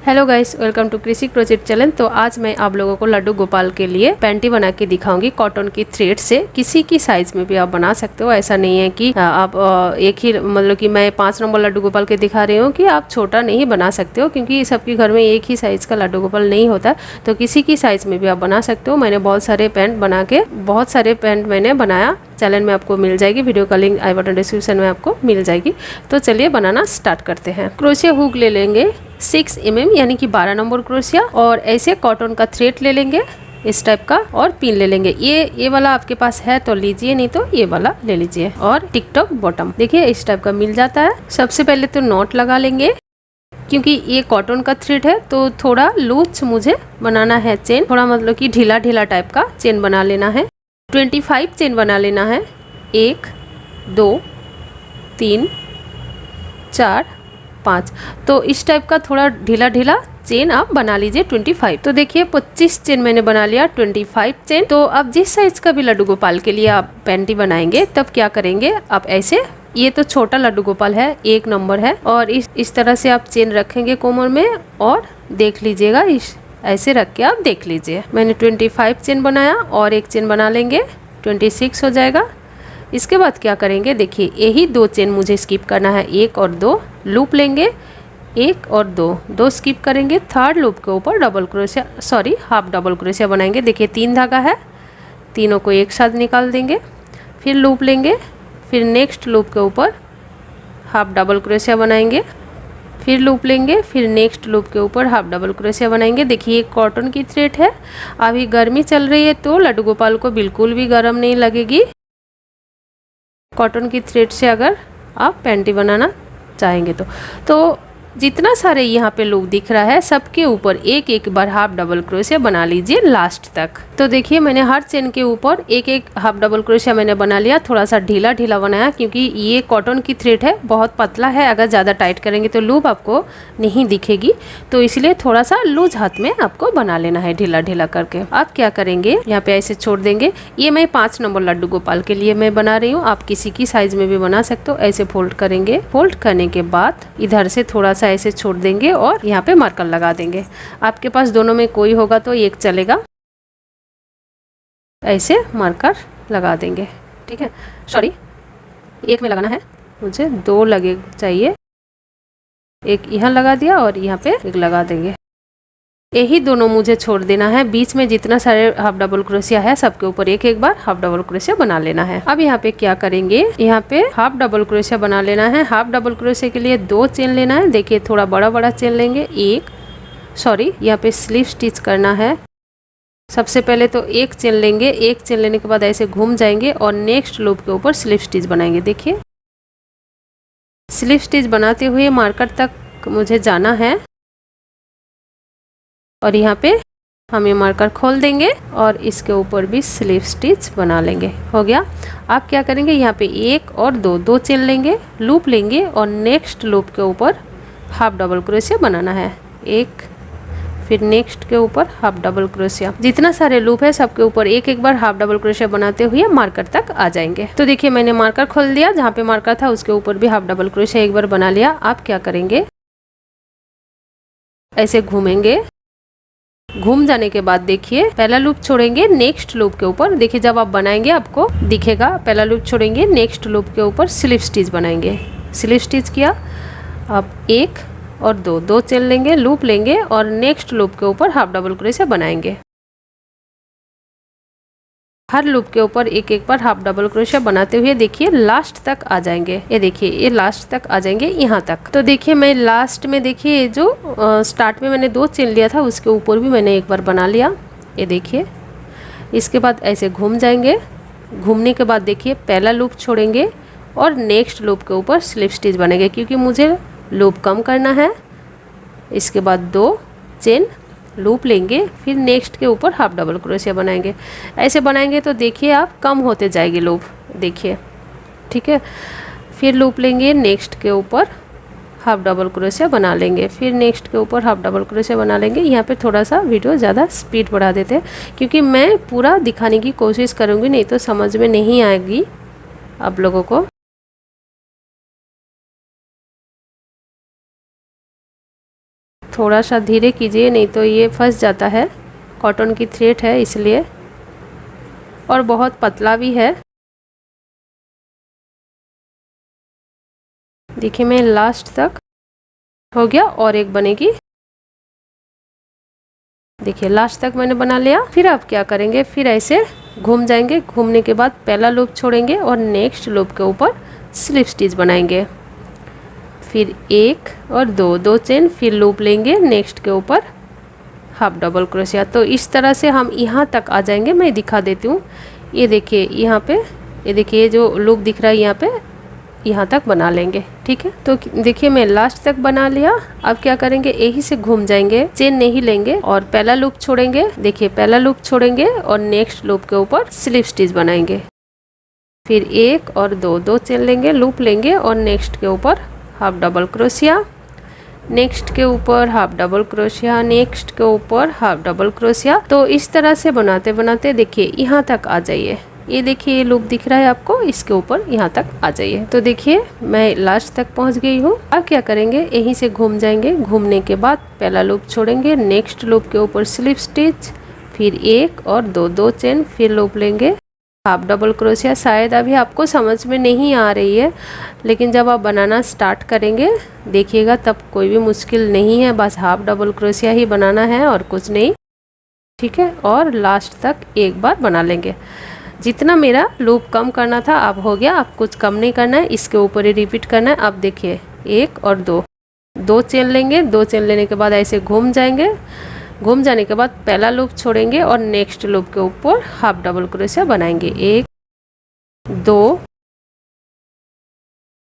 Hello guys, welcome to कृषि crochet channel. तो आज मैं आप लोगों को लड्डू गोपाल के लिए पैंटी बना के दिखाऊंगी कॉटन की थ्रेड से। किसी की साइज में भी आप बना सकते हो। ऐसा नहीं है कि आप एक ही मतलब कि मैं 5 नंबर लड्डू गोपाल के दिखा रही हूँ कि आप छोटा नहीं बना सकते हो, क्योंकि सबके घर में एक ही साइज का लड्डू गोपाल नहीं होता। तो किसी की साइज में भी आप बना सकते हो। मैंने बहुत सारे पैंट मैंने बनाया। चैनल में आपको मिल जाएगी, वीडियो का लिंक आई बटन डिस्क्रिप्शन में आपको मिल जाएगी। तो चलिए बनाना स्टार्ट करते हैं। क्रोशिया हुक ले लेंगे 6 mm यानी कि 12 नंबर क्रोशिया, और ऐसे कॉटन का थ्रेड ले लेंगे इस टाइप का, और पिन ले लेंगे। ये वाला आपके पास है तो लीजिए, नहीं तो ये वाला ले लीजिए। और टिकटॉक बॉटम देखिए इस टाइप का मिल जाता है। सबसे पहले तो नॉट लगा लेंगे, क्योंकि ये कॉटन का थ्रेड है तो थोड़ा लूज मुझे बनाना है चेन। थोड़ा मतलब कि ढीला ढीला टाइप का चेन बना लेना है। 25 चेन बना लेना है। 1 2 3 4 5। तो इस टाइप का थोड़ा ढीला ढीला चेन आप बना लीजिए 25। तो देखिए 25 चेन मैंने बना लिया, 25 चेन। तो अब जिस साइज का भी लड्डू गोपाल के लिए आप पैंटी बनाएंगे तब क्या करेंगे आप ऐसे, ये तो छोटा लड्डू गोपाल है, 1 नंबर है, और इस तरह से आप चेन रखेंगे कोमर में, और देख लीजिएगा इस ऐसे रख के आप देख लीजिए। मैंने 25 चेन बनाया और एक चेन बना लेंगे, 26 हो जाएगा। इसके बाद क्या करेंगे, देखिए यही 2 चेन मुझे स्किप करना है, 1 और 2 लूप लेंगे, 1 और 2 स्किप करेंगे। थर्ड लूप के ऊपर double crochet, sorry half double crochet बनाएंगे। देखिए 3 धागा है, तीनों को एक साथ निकाल देंगे, फिर लूप लेंगे, फिर नेक्स्ट लूप के ऊपर हाफ डबल क्रोशिया बनाएंगे, फिर लूप लेंगे, फिर नेक्स्ट लूप के ऊपर हाफ डबल क्रोशिया बनाएंगे। देखिए कॉटन की थ्रेड है, अभी गर्मी चल रही है तो लड्डू गोपाल को बिल्कुल भी गर्म नहीं लगेगी। कॉटन की थ्रेड से अगर आप पैंटी बनाना चाहेंगे तो जितना सारे यहाँ पे लूप दिख रहा है सबके ऊपर एक एक बार हाफ डबल क्रोशिया बना लीजिए लास्ट तक। तो देखिए मैंने हर चेन के ऊपर एक एक हाफ डबल क्रोशिया मैंने बना लिया। थोड़ा सा ढीला ढीला बनाया, क्योंकि ये कॉटन की थ्रेड है, बहुत पतला है। अगर ज़्यादा टाइट करेंगे तो लूप आपको नहीं दिखेगी, तो इसलिए थोड़ा सा लूज हाथ में आपको बना लेना है ढीला ढीला करके। आप क्या करेंगे, यहाँ पे ऐसे छोड़ देंगे। ये मैं 5 नंबर लड्डू गोपाल के लिए मैं बना रही हूँ, आप किसी की साइज में भी बना सकते हो। ऐसे फोल्ड करेंगे, फोल्ड करने के बाद इधर से थोड़ा सा ऐसे छोड़ देंगे और यहाँ पे मार्कर लगा देंगे। आपके पास दोनों में कोई होगा तो एक चलेगा, ऐसे मार्कर लगा देंगे। ठीक है, सॉरी एक में लगाना है, मुझे 2 लगे चाहिए। एक यहाँ लगा दिया और यहाँ पे एक लगा देंगे। यही दोनों मुझे छोड़ देना है। बीच में जितना सारे हाफ डबल क्रोशिया है सबके ऊपर एक एक बार हाफ डबल क्रोशिया बना लेना है। अब यहाँ पे क्या करेंगे, यहाँ पे हाफ डबल क्रोशिया बना लेना है। हाफ डबल क्रोशिया के लिए 2 चेन लेना है। देखिए थोड़ा बड़ा बड़ा चेन लेंगे, यहाँ पे स्लिप स्टिच करना है। सबसे पहले तो एक चेन लेंगे, एक चेन लेने के बाद ऐसे घूम जाएंगे और नेक्स्ट लूप के ऊपर स्लिप स्टिच बनाएंगे। देखिए स्लिप स्टिच बनाते हुए मार्कर तक मुझे जाना है, और यहाँ पे हम ये मार्कर खोल देंगे और इसके ऊपर भी स्लिप स्टिच बना लेंगे। हो गया। आप क्या करेंगे, यहाँ पे 1 और 2 चेन लेंगे, लूप लेंगे, और नेक्स्ट लूप के ऊपर हाफ डबल क्रोशिया बनाना है। 1, फिर नेक्स्ट के ऊपर हाफ डबल क्रोशिया। जितना सारे लूप है सबके ऊपर एक एक बार हाफ डबल क्रोशिया बनाते हुए मार्कर तक आ जाएंगे। तो देखिए मैंने मार्कर खोल दिया, जहाँ पे मार्कर था उसके ऊपर भी हाफ डबल क्रोशिया एक बार बना लिया। आप क्या करेंगे, ऐसे घूमेंगे, घूम जाने के बाद देखिए पहला लूप छोड़ेंगे, नेक्स्ट लूप के ऊपर देखिए जब आप बनाएंगे आपको दिखेगा, पहला लूप छोड़ेंगे, नेक्स्ट लूप के ऊपर स्लिप स्टिच बनाएंगे। स्लिप स्टिच किया, अब 1 और 2 चेन लेंगे, लूप लेंगे, और नेक्स्ट लूप के ऊपर हाफ डबल क्रोशिया बनाएंगे। हर लूप के ऊपर एक एक बार हाफ डबल क्रोशिया बनाते हुए देखिए लास्ट तक आ जाएंगे। ये देखिए ये लास्ट तक आ जाएंगे, यहाँ तक। तो देखिए मैं लास्ट में देखिए जो स्टार्ट में मैंने 2 चेन लिया था उसके ऊपर भी मैंने एक बार बना लिया। ये देखिए इसके बाद ऐसे घूम जाएंगे, घूमने के बाद देखिए पहला लूप छोड़ेंगे और नेक्स्ट लूप के ऊपर स्लिप स्टिच बनेंगे, क्योंकि मुझे लूप कम करना है। इसके बाद 2 चेन लूप लेंगे, फिर नेक्स्ट के ऊपर हाफ डबल क्रोशिया बनाएंगे। ऐसे बनाएंगे तो देखिए आप कम होते जाएगी लूप, देखिए। ठीक है, फिर लूप लेंगे, नेक्स्ट के ऊपर हाफ डबल क्रोशिया बना लेंगे, फिर नेक्स्ट के ऊपर हाफ डबल क्रोशिया बना लेंगे। यहाँ पे थोड़ा सा वीडियो ज़्यादा स्पीड बढ़ा देते हैं, क्योंकि मैं पूरा दिखाने की कोशिश करूँगी, नहीं तो समझ में नहीं आएगी आप लोगों को। थोड़ा सा धीरे कीजिए, नहीं तो ये फंस जाता है। कॉटन की थ्रेड है इसलिए, और बहुत पतला भी है। देखिए मैं लास्ट तक हो गया और एक बनेगी। देखिए लास्ट तक मैंने बना लिया। फिर आप क्या करेंगे, फिर ऐसे घूम जाएंगे। घूमने के बाद पहला लूप छोड़ेंगे और नेक्स्ट लूप के ऊपर स्लिप स्टिच बनाएंगे। फिर एक और दो, दो चेन, फिर लूप लेंगे नेक्स्ट के ऊपर हाफ डबल क्रोशिया। तो इस तरह से हम यहाँ तक आ जाएंगे। मैं दिखा देती हूँ। ये देखिए यहाँ पे, ये देखिए जो लूप दिख रहा है यहाँ पे, यहाँ तक बना लेंगे। ठीक है, तो देखिए मैं लास्ट तक बना लिया। अब क्या करेंगे, यही से घूम जाएंगे, चेन नहीं लेंगे और पहला लूप छोड़ेंगे। देखिए पहला लूप छोड़ेंगे और नेक्स्ट लूप के ऊपर स्लिप स्टिच बनाएंगे। फिर एक और दो, दो चेन लेंगे, लूप लेंगे और नेक्स्ट के ऊपर हाफ डबल क्रोशिया, नेक्स्ट के ऊपर हाफ डबल क्रोशिया, नेक्स्ट के ऊपर हाफ डबल क्रोशिया। तो इस तरह से बनाते बनाते देखिए यहाँ तक आ जाइए। ये देखिए ये लूप दिख रहा है आपको, इसके ऊपर यहाँ तक आ जाइए। तो देखिए मैं लास्ट तक पहुँच गई हूँ। अब क्या करेंगे, यहीं से घूम जाएंगे। घूमने के बाद पहला लूप छोड़ेंगे, नेक्स्ट लूप के ऊपर स्लिप स्टिच, फिर एक और दो, दो चेन, फिर लूप लेंगे हाफ डबल क्रोशिया। शायद अभी आपको समझ में नहीं आ रही है, लेकिन जब आप बनाना स्टार्ट करेंगे देखिएगा तब कोई भी मुश्किल नहीं है। बस हाफ डबल क्रोशिया ही बनाना है और कुछ नहीं। ठीक है, और लास्ट तक एक बार बना लेंगे। जितना मेरा लूप कम करना था अब हो गया। अब कुछ कम नहीं करना है, इसके ऊपर ही रिपीट करना है। अब देखिए एक और दो, दो चेन लेंगे। दो चेन लेने के बाद ऐसे घूम जाएंगे। घूम जाने के बाद पहला लूप छोड़ेंगे और नेक्स्ट लूप के ऊपर हाफ डबल क्रोशिया बनाएंगे। एक, दो,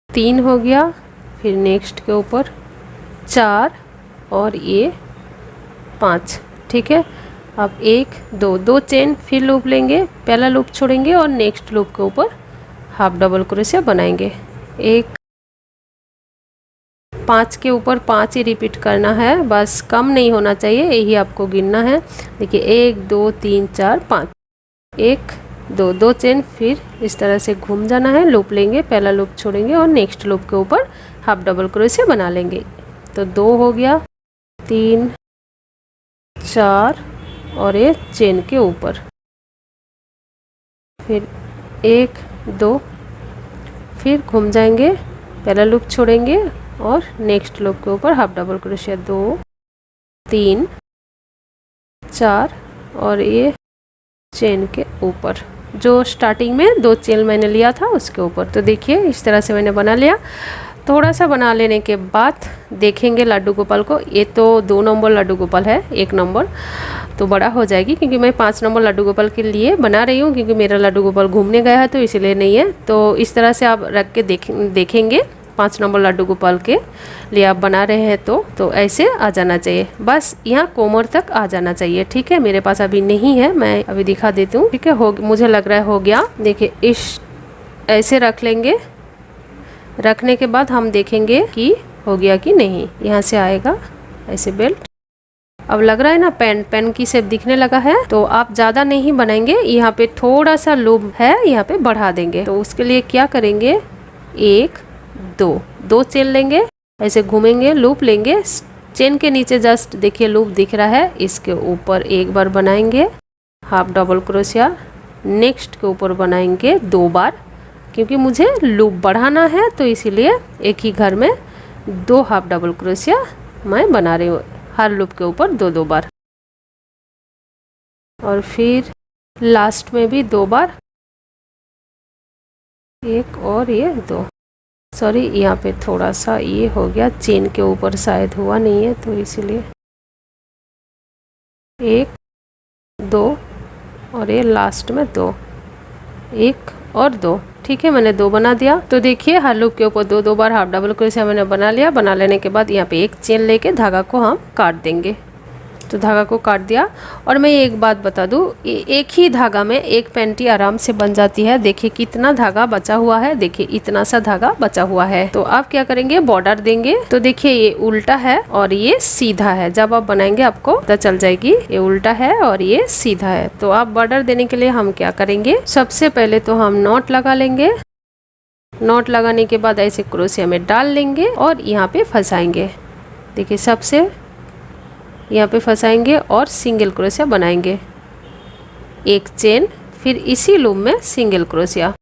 तीन हो गया, फिर नेक्स्ट के ऊपर चार और ये पाँच। ठीक है, अब एक, दो, दो चेन, फिर लूप लेंगे, पहला लूप छोड़ेंगे और नेक्स्ट लूप के ऊपर हाफ डबल क्रोशिया बनाएंगे। एक, पाँच के ऊपर पाँच ही रिपीट करना है, बस कम नहीं होना चाहिए, यही आपको गिनना है। देखिए एक, दो, तीन, चार, पाँच, एक, दो, दो चेन, फिर इस तरह से घूम जाना है। लूप लेंगे, पहला लूप छोड़ेंगे और नेक्स्ट लूप के ऊपर हाफ डबल क्रोशिया बना लेंगे। तो दो हो गया, तीन, चार और ये चेन के ऊपर, फिर एक, दो, फिर घूम जाएंगे, पहला लूप छोड़ेंगे और नेक्स्ट लूप के ऊपर हाफ डबल क्रोशिया। दो, तीन, चार और ये चेन के ऊपर, जो स्टार्टिंग में दो चेन मैंने लिया था उसके ऊपर। तो देखिए इस तरह से मैंने बना लिया। थोड़ा सा बना लेने के बाद देखेंगे लड्डू गोपाल को। ये तो 2 नंबर लड्डू गोपाल है, 1 नंबर तो बड़ा हो जाएगी, क्योंकि मैं 5 नंबर लड्डू गोपाल के लिए बना रही हूँ, क्योंकि मेरा लड्डू गोपाल घूमने गया है तो इसलिए नहीं है। तो इस तरह से आप रख के देखेंगे 5 नंबर लड्डू गोपाल के लिए आप बना रहे हैं तो ऐसे आ जाना चाहिए। बस यहाँ कोमर तक आ जाना चाहिए। ठीक है, मेरे पास अभी नहीं है, मैं अभी दिखा देती हूँ। ठीक है, हो मुझे लग रहा है हो गया। देखिए इस ऐसे रख लेंगे। रखने के बाद हम देखेंगे कि हो गया कि नहीं। यहाँ से आएगा ऐसे बेल्ट। अब लग रहा है ना पेन की शेप दिखने लगा है। तो आप ज़्यादा नहीं बनाएंगे, यहाँ पे थोड़ा सा लूप है, यहाँ पे बढ़ा देंगे। तो उसके लिए क्या करेंगे, एक, दो, दो चेन लेंगे, ऐसे घूमेंगे, लूप लेंगे, चेन के नीचे जस्ट देखिए लूप दिख रहा है, इसके ऊपर एक बार बनाएंगे हाफ डबल क्रोशिया, नेक्स्ट के ऊपर बनाएंगे 2 बार, क्योंकि मुझे लूप बढ़ाना है तो इसीलिए एक ही घर में 2 हाफ डबल क्रोशिया मैं बना रही हूँ, हर लूप के ऊपर 2-2 बार। और फिर लास्ट में भी 2 बार, एक और ये 2। सॉरी यहाँ पे थोड़ा सा ये हो गया, चेन के ऊपर शायद हुआ नहीं है तो इसीलिए 1, 2 और ये लास्ट में 2, 1 और 2। ठीक है, मैंने 2 बना दिया। तो देखिए हर लूप के ऊपर 2-2 बार हाफ डबल क्रोशिया मैंने बना लिया। बना लेने के बाद यहाँ पे एक चेन लेके धागा को हम काट देंगे। तो धागा को काट दिया। और मैं एक बात बता दूँ, एक ही धागा में एक पेंटी आराम से बन जाती है। देखिए कितना धागा बचा हुआ है, देखिए इतना सा धागा बचा हुआ है। तो आप क्या करेंगे, बॉर्डर देंगे। तो देखिए ये उल्टा है और ये सीधा है। जब आप बनाएंगे आपको पता चल जाएगी, ये उल्टा है और ये सीधा है। तो आप बॉर्डर देने के लिए हम क्या करेंगे, सबसे पहले तो हम नॉट लगा लेंगे। नॉट लगाने के बाद ऐसे क्रोशिया में डाल लेंगे और यहाँ पे फंसाएंगे। देखिए सबसे यहाँ पे फंसाएंगे और सिंगल क्रोशिया बनाएंगे, एक चेन, फिर इसी लूप में सिंगल क्रोशिया,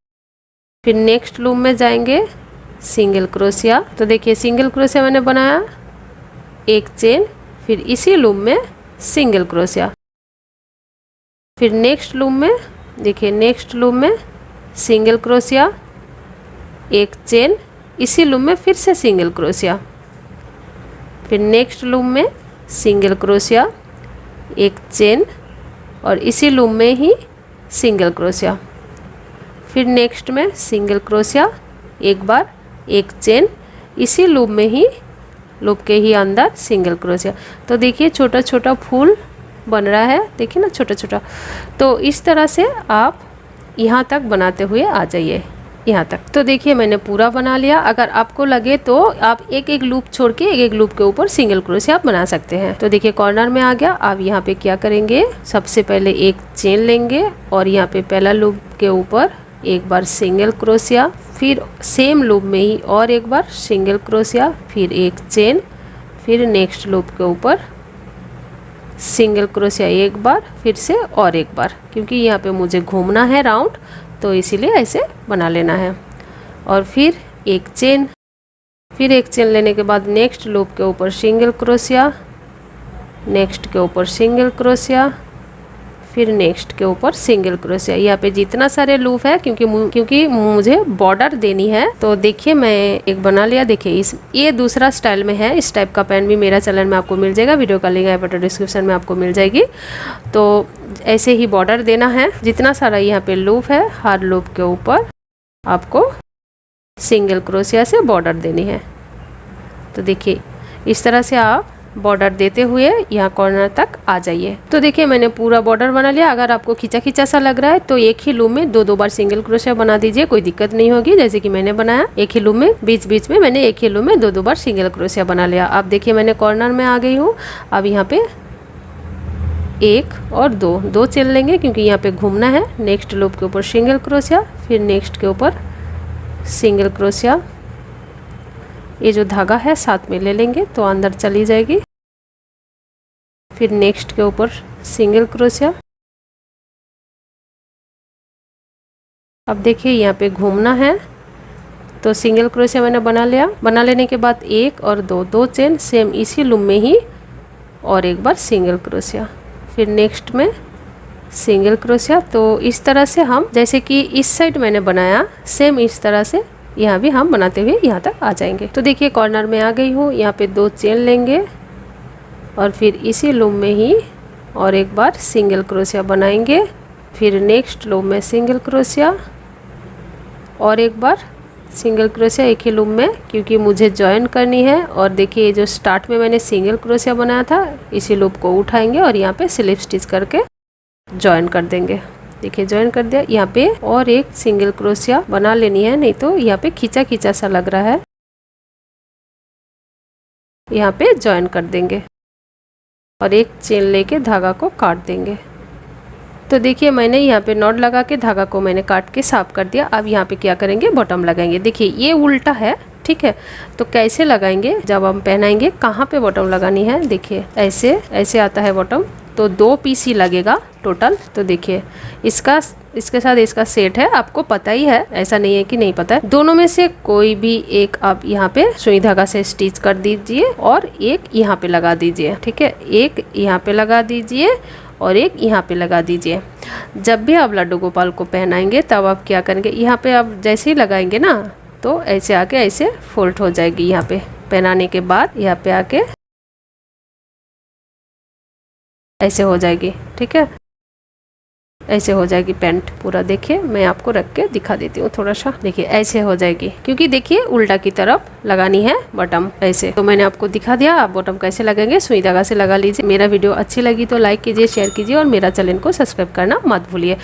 फिर नेक्स्ट लूप में जाएंगे सिंगल क्रोशिया। तो देखिए सिंगल क्रोशिया मैंने बनाया, एक चेन, फिर इसी लूप में सिंगल क्रोशिया, फिर नेक्स्ट लूप में देखिए नेक्स्ट लूप में सिंगल क्रोशिया, एक चेन, इसी लूप में फिर से सिंगल क्रोशिया, फिर नेक्स्ट लूप में सिंगल क्रोशिया, एक चेन और इसी लूप में ही सिंगल क्रोशिया, फिर नेक्स्ट में सिंगल क्रोशिया, एक बार एक चेन, इसी लूप में ही लूप के ही अंदर सिंगल क्रोशिया। तो देखिए छोटा छोटा फूल बन रहा है, देखिए ना छोटा छोटा। तो इस तरह से आप यहाँ तक बनाते हुए आ जाइए, यहाँ तक। तो देखिए मैंने पूरा बना लिया। अगर आपको लगे तो आप एक एक लूप छोड़ के एक एक लूप के ऊपर सिंगल क्रोशिया आप बना सकते हैं। तो देखिए कॉर्नर में आ गया। अब यहाँ पे क्या करेंगे, सबसे पहले एक चेन लेंगे और यहाँ पे पहला लूप के ऊपर एक बार सिंगल क्रोशिया, फिर सेम लूप में ही और एक बार सिंगल क्रोशिया, फिर एक चेन, फिर नेक्स्ट लूप के ऊपर सिंगल क्रोशिया एक बार, फिर से और एक बार, क्योंकि यहाँ पे मुझे घूमना है राउंड, तो इसीलिए ऐसे बना लेना है। और फिर एक चेन, फिर एक चेन लेने के बाद नेक्स्ट लूप के ऊपर सिंगल क्रोशिया, नेक्स्ट के ऊपर सिंगल क्रोशिया, फिर नेक्स्ट के ऊपर सिंगल क्रोशिया। यहाँ पे जितना सारे लूप है क्योंकि मुझे बॉर्डर देनी है। तो देखिए मैं एक बना लिया। देखिए ये दूसरा स्टाइल में है। इस टाइप का पैंट भी मेरा चैनल में आपको मिल जाएगा, वीडियो का लिंक आई बटन डिस्क्रिप्शन में आपको मिल जाएगी। तो ऐसे ही बॉर्डर देना है। जितना सारा यहाँ पे लूप है, हर लूप के ऊपर आपको सिंगल क्रोशिया से बॉर्डर देनी है। तो देखिए इस तरह से आप बॉर्डर देते हुए यहाँ कॉर्नर तक आ जाइए। तो देखिए मैंने पूरा बॉर्डर बना लिया। अगर आपको खींचा खींचा सा लग रहा है तो एक ही लूप में दो बार सिंगल क्रोशिया बना दीजिए, कोई दिक्कत नहीं होगी। जैसे कि मैंने बनाया एक ही लूप में, बीच बीच में मैंने एक ही लूप में दो बार सिंगल क्रोशिया बना लिया। अब देखिए मैंने कॉर्नर में आ गई हूँ। अब यहाँ पे एक और दो चेन लेंगे क्योंकि यहाँ पे घूमना है। नेक्स्ट लूप के ऊपर सिंगल क्रोशिया, फिर नेक्स्ट के ऊपर सिंगल क्रोशिया। ये जो धागा है साथ में ले लेंगे तो अंदर चली जाएगी। फिर नेक्स्ट के ऊपर सिंगल क्रोशिया। अब देखिए यहाँ पे घूमना है तो सिंगल क्रोशिया मैंने बना लिया। बना लेने के बाद एक और दो चेन सेम इसी लूप में ही और एक बार सिंगल क्रोशिया, फिर नेक्स्ट में सिंगल क्रोशिया। तो इस तरह से हम, जैसे कि इस साइड मैंने बनाया, सेम इस तरह से यहाँ भी हम बनाते हुए यहाँ तक आ जाएंगे। तो देखिए कॉर्नर में आ गई हूँ। यहाँ पे दो चेन लेंगे और फिर इसी लूप में ही और एक बार सिंगल क्रोशिया बनाएंगे, फिर नेक्स्ट लूप में सिंगल क्रोशिया और एक बार सिंगल क्रोशिया एक ही लूप में, क्योंकि मुझे जॉइन करनी है। और देखिए जो स्टार्ट में मैंने सिंगल क्रोशिया बनाया था, इसी लूप को उठाएंगे और यहाँ पे स्लिप स्टिच करके जॉइन कर देंगे। देखिए जॉइन कर दिया। यहाँ पे और एक सिंगल क्रोशिया बना लेनी है, नहीं तो यहाँ पे खींचा खींचा सा लग रहा है। यहाँ पे जॉइन कर देंगे और एक चेन लेके धागा को काट देंगे। तो देखिए मैंने यहाँ पे नॉट लगा के धागा को मैंने काट के साफ कर दिया। अब यहाँ पे क्या करेंगे, बॉटम लगाएंगे। देखिए ये उल्टा है, ठीक है। तो कैसे लगाएंगे, जब हम पहनाएंगे कहाँ पे बॉटम लगानी है, देखिए ऐसे आता है बॉटम। तो 2 पीस ही लगेगा टोटल। तो देखिए इसके साथ इसका सेट है, आपको पता ही है, ऐसा नहीं है कि नहीं पता है। दोनों में से कोई भी एक आप यहाँ पे सुई धागा से स्टिच कर दीजिए और एक यहाँ पे लगा दीजिए, ठीक है। एक यहाँ पे लगा दीजिए और एक यहाँ पे लगा दीजिए। जब भी आप लड्डू गोपाल को पहनाएंगे तब आप क्या करेंगे, यहाँ पे आप जैसे ही लगाएंगे ना तो ऐसे आके ऐसे फोल्ड हो जाएगी। यहाँ पे पहनाने के बाद यहाँ पे आके ऐसे हो जाएगी, ठीक है। ऐसे हो जाएगी पैंट पूरा। देखिए मैं आपको रख के दिखा देती हूँ थोड़ा सा। देखिए ऐसे हो जाएगी, क्योंकि देखिए उल्टा की तरफ लगानी है बॉटम ऐसे। तो मैंने आपको दिखा दिया। आप बॉटम कैसे लगेंगे, सुई धागा से लगा लीजिए। मेरा वीडियो अच्छी लगी तो लाइक कीजिए, शेयर कीजिए और मेरा चैनल को सब्सक्राइब करना मत भूलिए।